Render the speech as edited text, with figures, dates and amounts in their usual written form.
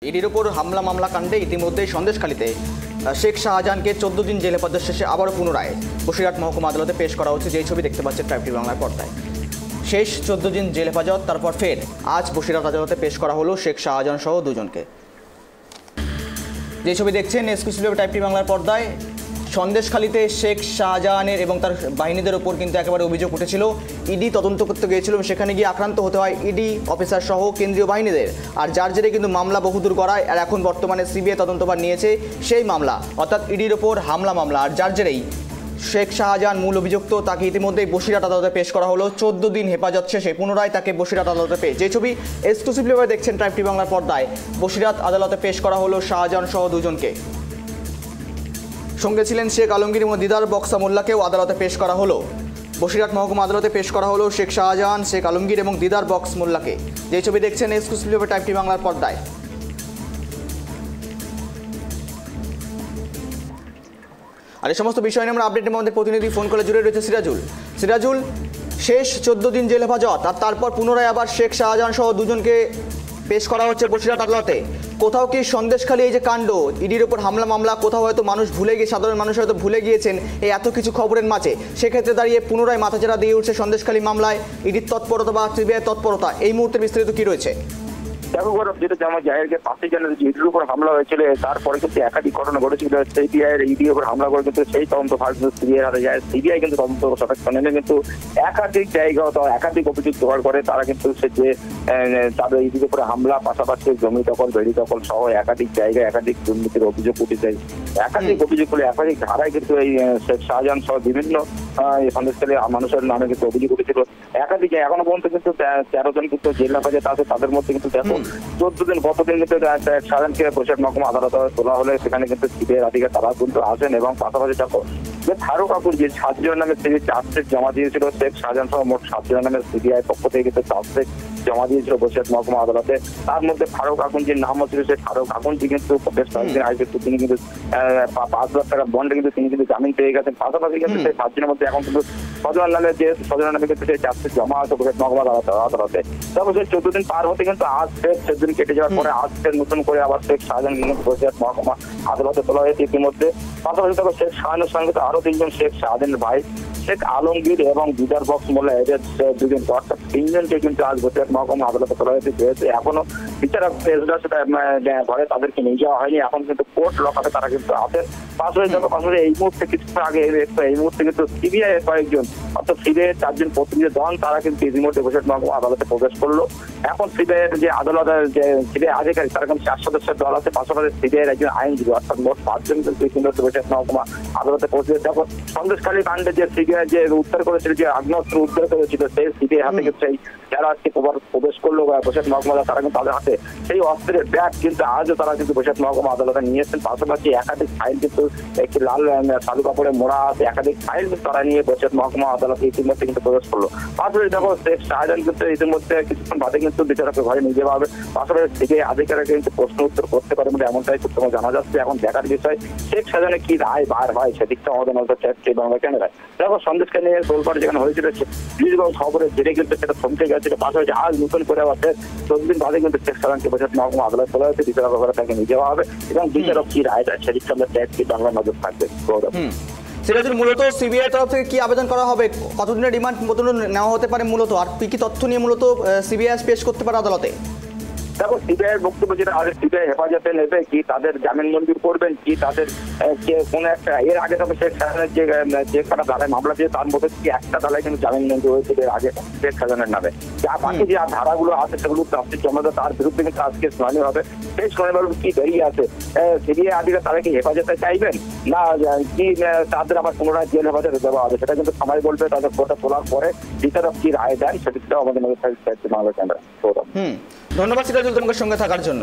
ইডির উপর হামলা মামলা কাণ্ডে ইতিমধ্যেই সন্দেশখালীতে শেখ শাহজাহানকে 14 দিন জেল হেফাজত শেষে আবারও পুনরায় বসিরহাট মহকুমা আদালতে পেশ করা হচ্ছে। যেই ছবি দেখতে পাচ্ছেন ট্রাইব টিভি বাংলার পর্দায়। শেষ 14 দিন জেল হেফাজত, তারপর ফের আজ বসিরহাট আদালতে পেশ করা হলো শেখ শাহজাহান সহ দুজনকে। যে ছবি দেখছেন এক্সক্লুসিভভাবে ট্রাইব টিভি বাংলার পর্দায়। সন্দেশখালীতে শেখ শাহজাহানের এবং তার বাহিনীদের ওপর কিন্তু একেবারে অভিযোগ উঠেছিল। ইডি তদন্ত করতে গিয়েছিল এবং সেখানে গিয়ে আক্রান্ত হতে হয় ইডি অফিসার সহ কেন্দ্রীয় বাহিনীদের। আর যার জেরে কিন্তু মামলা বহুদূর গড়ায়। আর এখন বর্তমানে সিবিআই তদন্তভার নিয়েছে সেই মামলা, অর্থাৎ ইডির ওপর হামলা মামলা। আর যার জেরেই শেখ শাহজাহান মূল অভিযুক্ত, তাকে ইতিমধ্যেই বসিরহাট আদালতে পেশ করা হলো। 14 দিন হেফাজত শেষে পুনরায় তাকে বসিরহাট আদালতে পেশ। যে ছবি এক্সক্লুসিভভাবে দেখছেন ট্রাইব টিভি বাংলার পর্দায়। বসিরহাট আদালতে পেশ করা হলো শাহজাহান সহ দুজনকে। সঙ্গে ছিলেন শেখ আলমগীর এবং দিদার বক্সা মোল্লাকেও আদালতে পেশ করা হলো। বসিরহাট মহকুমা আদালতে পেশ করা হলো শেখ শাহজাহান, শেখ আলমগীর এবং দিদার বক্স মোল্লাকে। যে ছবি দেখছেন এক্সক্লুসিভভাবে ট্রাইব টিভি বাংলার পর্দায়। আর এই সমস্ত বিষয় নিয়ে আমরা আপডেট নেব। আমাদের প্রতিনিধি ফোন কলে জুড়ে রয়েছে সিরাজুল। শেষ 14 দিন জেল হেফাজত, আর তারপর পুনরায় আবার শেখ শাহজাহান সহ দুজনকে পেশ করা হচ্ছে বসিরহাট আদালতে। কোথাও কি সন্দেশখালী এই যে কাণ্ড, ইডির ওপর হামলা মামলা, কোথাও হয়তো মানুষ ভুলে গিয়ে, সাধারণ মানুষ হয়তো ভুলে গিয়েছেন এই এত কিছু খবরের মাঝে, সেক্ষেত্রে দাঁড়িয়ে পুনরায় মাথাচাড়া দিয়ে উঠছে সন্দেশখালী মামলায় ইডির তৎপরতা বা সিবিআই তৎপরতা। এই মুহূর্তে বিস্তারিত কি রয়েছে? দেখো গৌরব, যেটা জামা জাহেরকে 5 জানুয়ারি ইডির উপর হামলা হয়েছিল, তারপরে কিন্তু একাধিক ঘটনা ঘটেছিল। সিবিআই ইডির উপর হামলা করে কিন্তু সেই তদন্ত ভাগ সিবিআই হাতে যায়। সিবিআই কিন্তু তদন্ত নেমে কিন্তু একাধিক জায়গা একাধিক অভিযোগ জোগাড় করে। তারা কিন্তু সে যে তাদের ইডির উপরে হামলা, পাশাপাশি জমি দখল, বেড়ি দখল সহ একাধিক জায়গায় একাধিক দুর্নীতির অভিযোগ উঠে যায়। একাধিক অভিযোগ করে একাধিক ধারায় কিন্তু এই শেখ শাহজাহান সহ বিভিন্ন সন্দেশখালী মানুষের নামে কিন্তু অভিযোগ উঠেছিল। একাধিক এখনো পর্যন্ত কিন্তু 13 জন কিন্তু জেল হেফাজতে আছে। তাদের মধ্যে কিন্তু দেখো 14 দিন গতদিন কিন্তু শাহজাহানকে বসিরহাট মহকুমা আদালতে তোলা হলে সেখানে কিন্তু সিবিআই আধিকারিক তারা কিন্তু আসেন এবং পাশাপাশি দেখো যে ফারুক আকুর যে 7 জনের নামে চার্জশিট জমা দিয়েছিল শেখ শাহজাহান সহ মোট 7 জনের নামে সিবিআই পক্ষ থেকে কিন্তু চার্জশিট জমা দিয়েছিল বসিরহাট মহকুমা আদালতে। তার মধ্যে ফারুক আকুন যে নাম হচ্ছিল, সেই ফারুক আকুনজি কিন্তু বেশ কয়েকদিন আগে তিনি কিন্তু 5 লাখ টাকা বন্ডে কিন্তু তিনি কিন্তু জামিন পেয়ে গেছেন। পাশাপাশি কিন্তু সেই 7 জনের মধ্যে এখন কিন্তু সজনের নামে কিন্তু সেই চার্জশিট জমা আছে বসিরহাট মহকুমা আদালতে। তারপর সেই 14 দিন পার হতে কিন্তু আজ ফের 14 দিন কেটে যাওয়ার পরে আজ ফের নতুন করে আবার শেখ শাহজাহান কিন্তু বসিরহাট মহকুমা আদালতে তোলা হয়েছে ইতিমধ্যে। পাশাপাশি দেখো শেখ শাহজাহানের সঙ্গে তো আরো 3 জন শেখ শাহজাহানের ভাই শেখ আলমগীর এবং দিদার বক্স মোল্লা, এদের 2 জন, অর্থাৎ 3 জনকে কিন্তু আজ বসিরহাট মহকুমা আদালতে তোলা হয়েছে। যেহেতু এখনো বিচারক ঘরে তাদেরকে নিয়ে যাওয়া হয়নি, এখন কিন্তু কোর্ট লকআপে তারা কিন্তু আছেন। পাশাপাশি এই মুহূর্তে কিছুক্ষণ আগে এই মুহূর্তে কিন্তু সিবিআই এর কয়েকজন, অর্থাৎ সিবিআই 4 জন প্রতিনিধি দল, তারা কিন্তু ইতিমধ্যে বসিরহাট মহকুমা আদালতে প্রবেশ করলো। এখন সিবিআই এর যে আদালতের যে সিবিআই আধিকারিক, তারা কিন্তু 4 সদস্যের দল আছে। পাশাপাশি সিবিআই এর একজন আইনজীবী, অর্থাৎ মোট 5 জন কিন্তু ইতিমধ্যে বসিরহাট মহকুমা আদালতে পৌঁছে। দেখো সন্দেশখালী কাণ্ডে যে সিবিআই যে উদ্ধার করেছিল, যে আগ্নেয়াস্ত্র উদ্ধার করেছিল, সেই সিবিআই হাতে কিন্তু সেই যারা আজকে প্রবেশ করলো বসিরহাট মহকুমা, তারা কিন্তু তাদের হাতে সেই অস্ত্রের ব্যাগ কিন্তু আজও তারা কিন্তু বসিরহাট মহকুমা আদালতে নিয়েছেন। পাশাপাশি একাধিক ফাইল কিন্তু একটি লাল সাদু কাপড়ে মোড়া আছে, একাধিক ফাইল তারা নিয়ে বসিরহাট মহকুমা আদালতে ইতিমধ্যে কিন্তু প্রবেশ করলো। পাশাপাশি দেখো শেখ শাহজাহান কিন্তু ইতিমধ্যে কিছুক্ষণ বাদে কিন্তু বিচারকের ঘরে নিয়ে যাওয়া হবে। পাশাপাশি সিবিআই আধিকারিক কিন্তু প্রশ্ন উত্তর করতে পারে বলে এমনটাই সূত্র জানা যাচ্ছে। এখন দেখার বিষয় শেখ শাহজাহানের কি রায় বার হয়, সেদিকটা আমাদের নজর চাচ্ছে বাংলা ক্যামেরায়। দেখো সন্দেশকে নিয়ে তোলপাড় যেখানে হয়েছিল, খবরের জেরে কিন্তু সেটা থমকে গেছিল। পাশাপাশি আজ নতুন করে আবার 14 দিন বাদে কিন্তু শেখ শাহজাহানকে বসিরহাট মহকুমা আদালত তোলা হয়েছে। বিচারকের ঘরে তাকে নিয়ে যাওয়া হবে এবং বিচারক কি রায় দেয় সেদিকটা আমরা চাচ্ছি বাংলা নজর থাকবে। সিরাজুল, মূলত সিবিআই তরফ থেকে কি আবেদন করা হবে, কতদিনের রিমান্ড নেওয়া হতে পারে মূলত, আর কি তথ্য নিয়ে মূলত সিবিআই পেশ করতে পারে আদালতে? দেখো সিবিআই এর বক্তব্য যেটা আগে সিবিআই হেফাজতে নেবে, কি তাদের জামিন মঞ্জুর করবেন, কি তাদের কোনো একটা এর আগে তবে শেখ শাহজাহানের যে কটা ধারায় মামলা দিয়ে তার মধ্যে কি একটা ধারায় কিন্তু জামিন মঞ্জুর হয়েছে এর আগে শেখ শাহজাহানের নামে। যা বাকি যে ধারাগুলো আছে সেগুলো চার্জশিট জমা দেয়, তার বিরুদ্ধে কিন্তু আজকে শুনানি হবে। সেই শুনানি কি বেরিয়ে আছে, সিবিআই আধিকারিক তারা কি হেফাজতে চাইবেন না কি তাদের আবার পুনরায় জেল হেফাজতে দেওয়া হবে, সেটা কিন্তু সময় বলবে। তাদের কোর্টে তোলার পরে বিচারক কি রায় দেন সেদিকটাও আমাদের নজর থাকছে বাংলা ক্যামেরা। ধন্যবাদ সিরাজুল তোমাকে সঙ্গে থাকার জন্য।